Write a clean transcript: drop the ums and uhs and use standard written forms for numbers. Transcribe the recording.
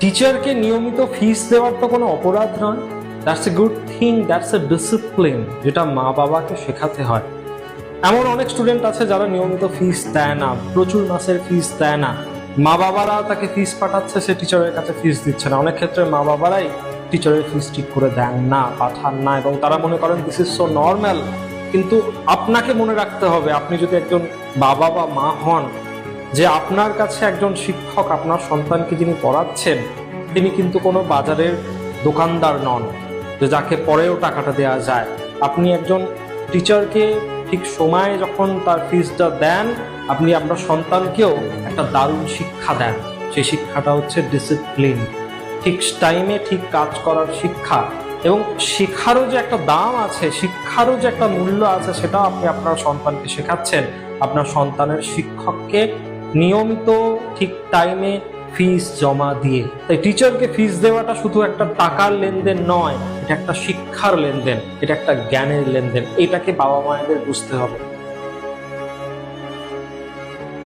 টিচারকে নিয়মিত ফিস দেওয়ার তো কোনো অপরাধ নয়। That's a good thing, that's a discipline, যেটা মা বাবাকে শেখাতে হয়। এমন অনেক স্টুডেন্ট আছে যারা নিয়মিত ফিস দেয় না, প্রচুর মাসের ফিস দেয় না, মা বাবারা তাকে ফিস পাঠাচ্ছে, সে টিচারের কাছে ফিস দিচ্ছে না। অনেক ক্ষেত্রে মা বাবারাই টিচারের ফিস ঠিক করে দেন না, পাঠান না, এবং তারা মনে করেন দিস ইজ সো নর্মাল। কিন্তু আপনাকে মনে রাখতে হবে, আপনি যদি একজন বাবা বা মা হন, যে আপনার কাছে একজন শিক্ষক আপনার সন্তানকে যিনি পড়াচ্ছেন, তিনি কিন্তু কোনো বাজারের দোকানদার নন যে যাকে পরেও টাকাটা দেওয়া যায়। আপনি একজন টিচারকে ঠিক সময়ে যখন তার ফিসটা দেন, আপনি আপনার সন্তানকেও একটা দারুণ শিক্ষা দেন। সেই শিক্ষাটা হচ্ছে ডিসিপ্লিন, ঠিক টাইমে ঠিক কাজ করার শিক্ষা। এবং শিক্ষারও যে একটা দাম আছে, শিক্ষারও যে একটা মূল্য আছে, সেটাও আপনি আপনার সন্তানকে শেখাচ্ছেন আপনার সন্তানের শিক্ষককে নিয়মিত ঠিক টাইমে ফিস জমা দিয়ে। তাই টিচারকে ফিস দেওয়াটা শুধু একটা টাকার লেনদেন নয়, এটা একটা শিক্ষার লেনদেন, এটা একটা জ্ঞানের লেনদেন। এটাকে বাবা মায়েদের বুঝতে হবে।